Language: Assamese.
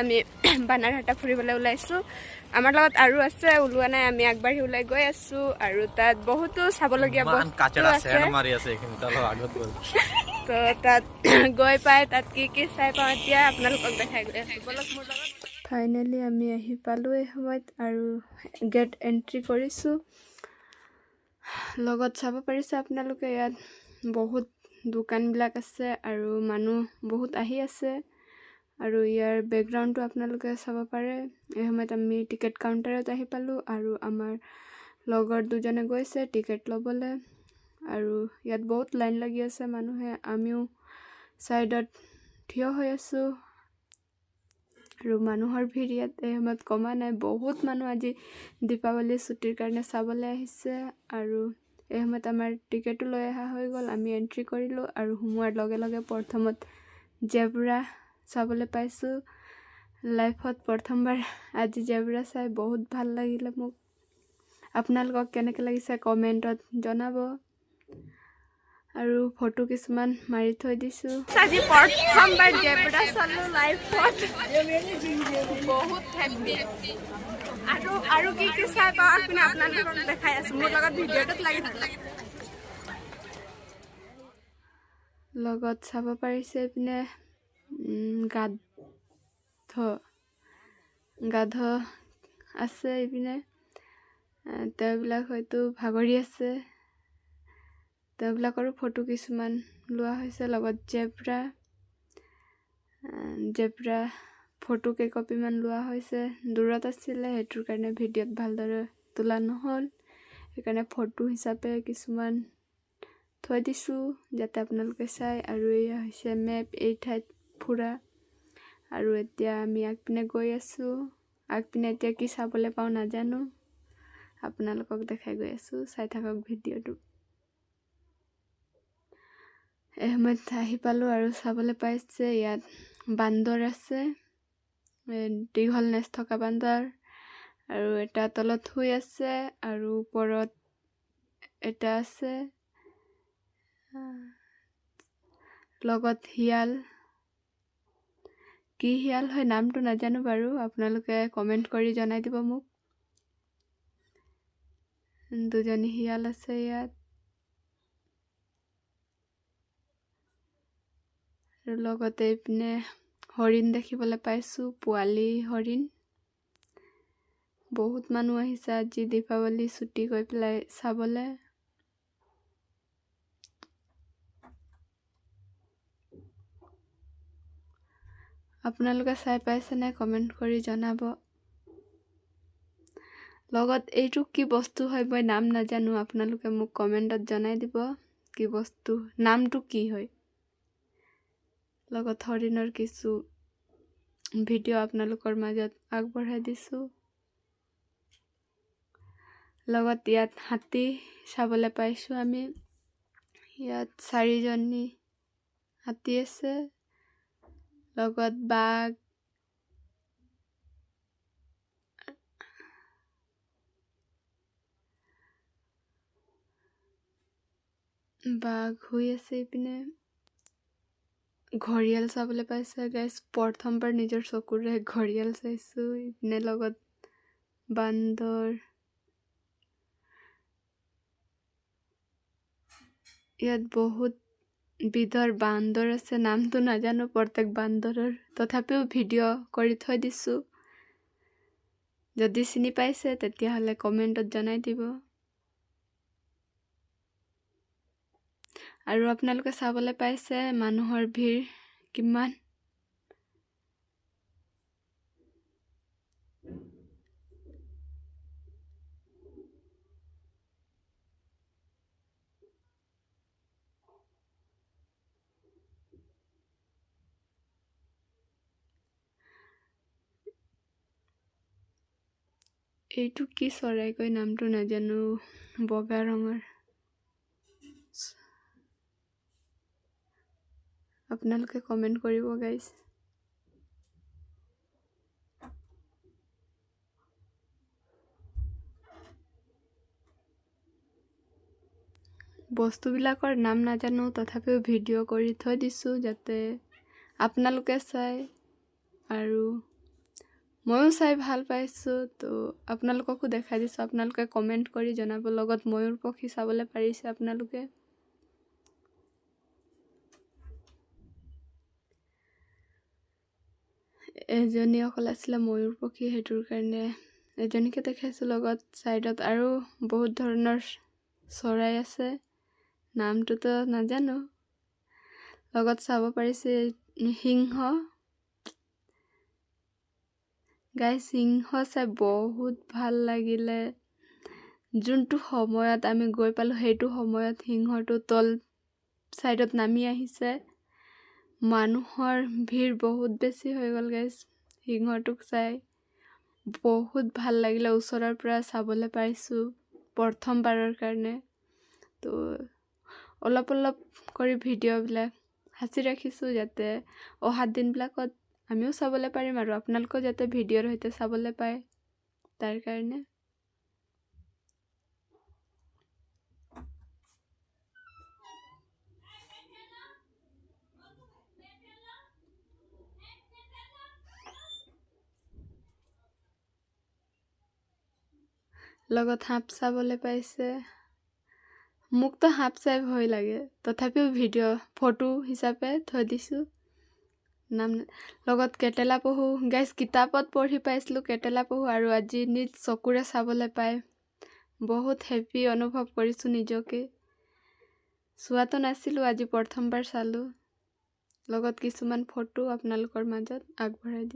আমি বানাৰহাটা ফুৰিবলৈ ওলাইছোঁ আমাৰ লগত আৰু আছে ওলোৱা নাই আমি আগবাঢ়ি ওলাই গৈ আছোঁ আৰু তাত বহুতো চাবলগীয়া বস্তু আছে তো তাত গৈ পাই তাত কি চাই পাওঁ এতিয়া আপোনালোকক দেখাই গৈ আছোঁ বলক মোৰ লগত ফাইনেলি আমি আহি পালোঁ এই সময়ত আৰু গেট এণ্ট্ৰি কৰিছোঁ লগত চাব পাৰিছে আপোনালোকে ইয়াত বহুত দোকানবিলাক আছে আৰু মানুহ বহুত আহি আছে আৰু ইয়াৰ বেকগ্ৰাউণ্ডটো আপোনালোকে চাব পাৰে এই সময়ত আমি টিকেট কাউণ্টাৰত আহি পালোঁ আৰু আমাৰ লগৰ দুজনে গৈছে টিকেট ল'বলৈ আৰু ইয়াত বহুত লাইন লাগি আছে মানুহে আমিও ছাইডত থিয় হৈ আছোঁ আৰু মানুহৰ ভিৰ ইয়াত এই সময়ত কমা নাই বহুত মানুহ আজি দীপাৱলী ছুটিৰ কাৰণে চাবলৈ আহিছে আৰু এই সময়ত আমাৰ টিকেটো লৈ অহা হৈ গ'ল আমি এণ্ট্ৰি কৰিলোঁ আৰু সোমোৱাৰ লগে লগে প্ৰথমত জেব্ৰা চাবলৈ পাইছোঁ লাইফত প্ৰথমবাৰ আজি জেব্ৰা চাই বহুত ভাল লাগিলে মোক আপোনালোকক কেনেকৈ লাগিছে কমেণ্টত জনাব আৰু ফটো কিছুমান মাৰি থৈ দিছোঁ আজি প্ৰথমবাৰ জেব্ৰা চালোঁ লাইফত বহুত হেপ্পী আৰু কি চাই পাওঁ আপুনি আপোনালোকক দেখাই আছোঁ মোৰ লগত ভিডিঅ'টোত লাগি থাকে লগত চাব পাৰিছে এইপিনে গাধ আছে এইপিনে তেওঁবিলাক হয়তো ভাগৰি আছে তেওঁবিলাকৰো ফটো কিছুমান লোৱা হৈছে লগত জেব্ৰা ফটো কেইকপিমান লোৱা হৈছে দূৰত আছিলে সেইটোৰ কাৰণে ভিডিঅ'ত ভালদৰে তোলা নহ'ল সেইকাৰণে ফটো হিচাপে কিছুমান থৈ দিছোঁ যাতে আপোনালোকে চাই আৰু এয়া হৈছে মেপ এই ঠাইত ফুৰা আৰু এতিয়া আমি আগপিনে গৈ আছোঁ আগপিনে এতিয়া কি চাবলৈ পাওঁ নাজানো আপোনালোকক দেখাই গৈ আছোঁ চাই থাকক ভিডিঅ'টো এই সময়ত আহি পালোঁ আৰু চাবলৈ পাইছে ইয়াত বান্দৰ আছে দীঘল নেজ থকা বান্দৰ আৰু এটা তলত শুই আছে আৰু ওপৰত এটা আছে লগত শিয়াল কি শিয়াল হয় নামটো নাজানো বাৰু আপোনালোকে কমেণ্ট কৰি জনাই দিব মোক দুজনী শিয়াল আছে ইয়াত আৰু লগতে এইপিনে হৰিণ দেখিবলৈ পাইছোঁ পোৱালি হৰিণ বহুত মানুহ আহিছে আজি দীপাৱলী ছুটি গৈ পেলাই চাবলৈ আপোনালোকে চাই পাইছেনে কমেণ্ট কৰি জনাব লগত এইটো কি বস্তু হয় মই নাম নাজানো আপোনালোকে মোক কমেণ্টত জনাই দিব কি বস্তু নামটো কি হয় লগত হৰিণৰ কিছু ভিডিঅ' আপোনালোকৰ মাজত আগবঢ়াই দিছোঁ লগত ইয়াত হাতী চাবলৈ পাইছোঁ আমি ইয়াত 4জনী হাতী আছে লগত বাঘ শুই আছে এইপিনে ঘৰিয়াল চাবলৈ পাইছে গাইছ প্ৰথমবাৰ নিজৰ চকুৰে ঘৰিয়াল চাইছোঁ এইপিনে লগত বান্দৰ ইয়াত বহুত বিধৰ বান্দৰ আছে নামটো নাজানো প্ৰত্যেক বান্দৰৰ তথাপিও ভিডিঅ' কৰি থৈ দিছোঁ যদি চিনি পাইছে তেতিয়াহ'লে কমেণ্টত জনাই দিব আৰু আপোনালোকে চাবলৈ পাইছে মানুহৰ ভিৰ কিমান এইটো কি চৰাই কয় নামটো নাজানো বগা ৰঙৰ আপোনালোকে কমেণ্ট কৰিব গাইছ বস্তুবিলাকৰ নাম নাজানো তথাপিও ভিডিঅ' কৰি থৈ দিছোঁ যাতে আপোনালোকে চাই আৰু ময়ো চাই ভাল পাইছোঁ। তো আপোনালোককো দেখাই দিছোঁ, আপোনালোকে কমেণ্ট কৰি জনাব। লগত ময়ূৰ পক্ষী চাবলৈ পাৰিছে আপোনালোকে। এজনী অকল আছিলে ময়ূৰ পক্ষী, সেইটোৰ কাৰণে এজনীকে দেখাইছোঁ। লগত ছাইডত আৰু বহুত ধৰণৰ চৰাই আছে, নামটোতো নাজানো। লগত চাব পাৰিছে সিংহ। গাইজ সিংহ চাই বহুত ভাল লাগিলে। যোনটো সময়ত আমি গৈ পালোঁ সেইটো সময়ত সিংহটো তল ছাইডত নামি আহিছে। মানুহৰ ভিৰ বহুত বেছি হৈ গ'ল গাইজ। সিংহটোক চাই বহুত ভাল লাগিলে, ওচৰৰ পৰা চাবলৈ পাইছোঁ প্ৰথমবাৰৰ কাৰণে। তো অলপ অলপ কৰি ভিডিঅ'বিলাক সাঁচি ৰাখিছোঁ, যাতে অহা দিনবিলাকত আমিও চাবলৈ পাৰিম আৰু আপোনালোকেও যাতে ভিডিঅ'ৰ সৈতে চাবলৈ পায়, তাৰ কাৰণে। লগত সাপ চাবলৈ পাইছে। মোকতো সাপ চাই ভয় লাগে, তথাপিও ভিডিঅ' ফটো হিচাপে থৈ দিছোঁ। লগত কেটেলা পহু। গাইজ কিতাপত পঢ়ি পাইছিলোঁ কেটেলা পহু, আৰু আজি নিজ চকুৰে চাবলৈ পাই বহুত হেপী অনুভৱ কৰিছোঁ নিজকে। চোৱাটো নাছিলোঁ, আজি প্ৰথমবাৰ চালোঁ। লগত কিছুমান ফটো আপোনালোকৰ মাজত আগবঢ়াই দিছোঁ।